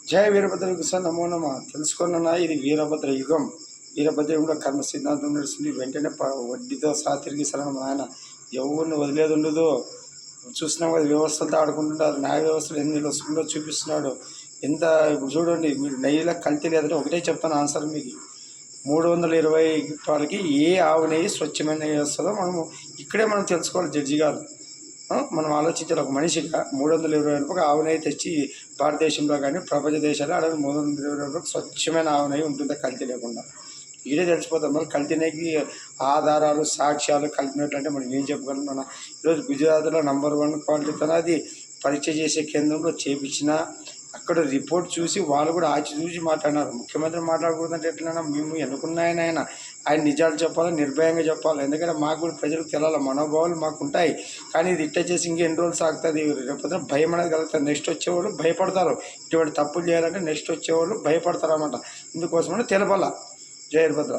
జయ వీరభద్రకు sir నమో నమ. తెలుసుకున్నా ఇది వీరభద్ర యుగం. వీరభద్ర యుగంలో కర్మ సిద్ధాంతం నడుస్తుంది. వెంటనే వడ్డీతో సహా తిరిగి సరైన ఆయన ఎవరిని వదిలేదు ఉండదు. చూసినా కదా వ్యవస్థలతో ఆడుకుంటుంటారు. న్యాయ వ్యవస్థలు ఎన్ని వస్తుందో చూపిస్తున్నాడు. ఎంత చూడండి, మీరు నెయ్యిలో కల్తీ లేదంటే ఒకటే చెప్తాను ఆన్సర్ మీకు. 320 రూపాయలకి ఏ ఆవు నెయ్యి స్వచ్ఛమైన నెయ్యి వస్తుందో మనము ఇక్కడే మనం తెలుసుకోవాలి. జడ్జి గారు మనం ఆలోచించాలి. ఒక మనిషిగా 320 రూపాయలకు ఆవు నెయ్యి తెచ్చి భారతదేశంలో కానీ ప్రపంచ దేశాల్లో అక్కడ 320 రూపాయలకు స్వచ్ఛమైన ఆవు నెయ్యి ఉంటుందా కల్తీ లేకుండా. ఇదే తెలిసిపోతాం. మరి కల్తీ నెయ్యికి ఆధారాలు సాక్ష్యాలు కలిపినట్లంటే మనం ఏం చెప్పగలం. మన ఈరోజు గుజరాత్లో నంబర్ 1 క్వాలిటీతో అది పరీక్ష చేసే కేంద్రంలో చేపించిన అక్కడ రిపోర్ట్ చూసి వాళ్ళు కూడా ఆచి చూసి మాట్లాడినారు. ముఖ్యమంత్రి మాట్లాడకూడదంటే ఎట్లైనా మేము ఎన్నుకున్నాయని ఆయన నిజాలు చెప్పాలి, నిర్భయంగా చెప్పాలి. ఎందుకంటే మాకు కూడా ప్రజలకు తెలాలి, మనోభావాలు మాకు ఉంటాయి. కానీ ఇది ఇట్ట చేసి ఇంకెన్ని రోజులు సాగుతుంది. రేపొద్దున భయం అనేది కలుగుతుంది. నెక్స్ట్ వచ్చేవాళ్ళు భయపడతారు. ఇటువంటి తప్పులు చేయాలంటే నెక్స్ట్ వచ్చేవాళ్ళు భయపడతారు అన్నమాట. ఇందుకోసమని తెలపాల. జయ వీరభద్ర.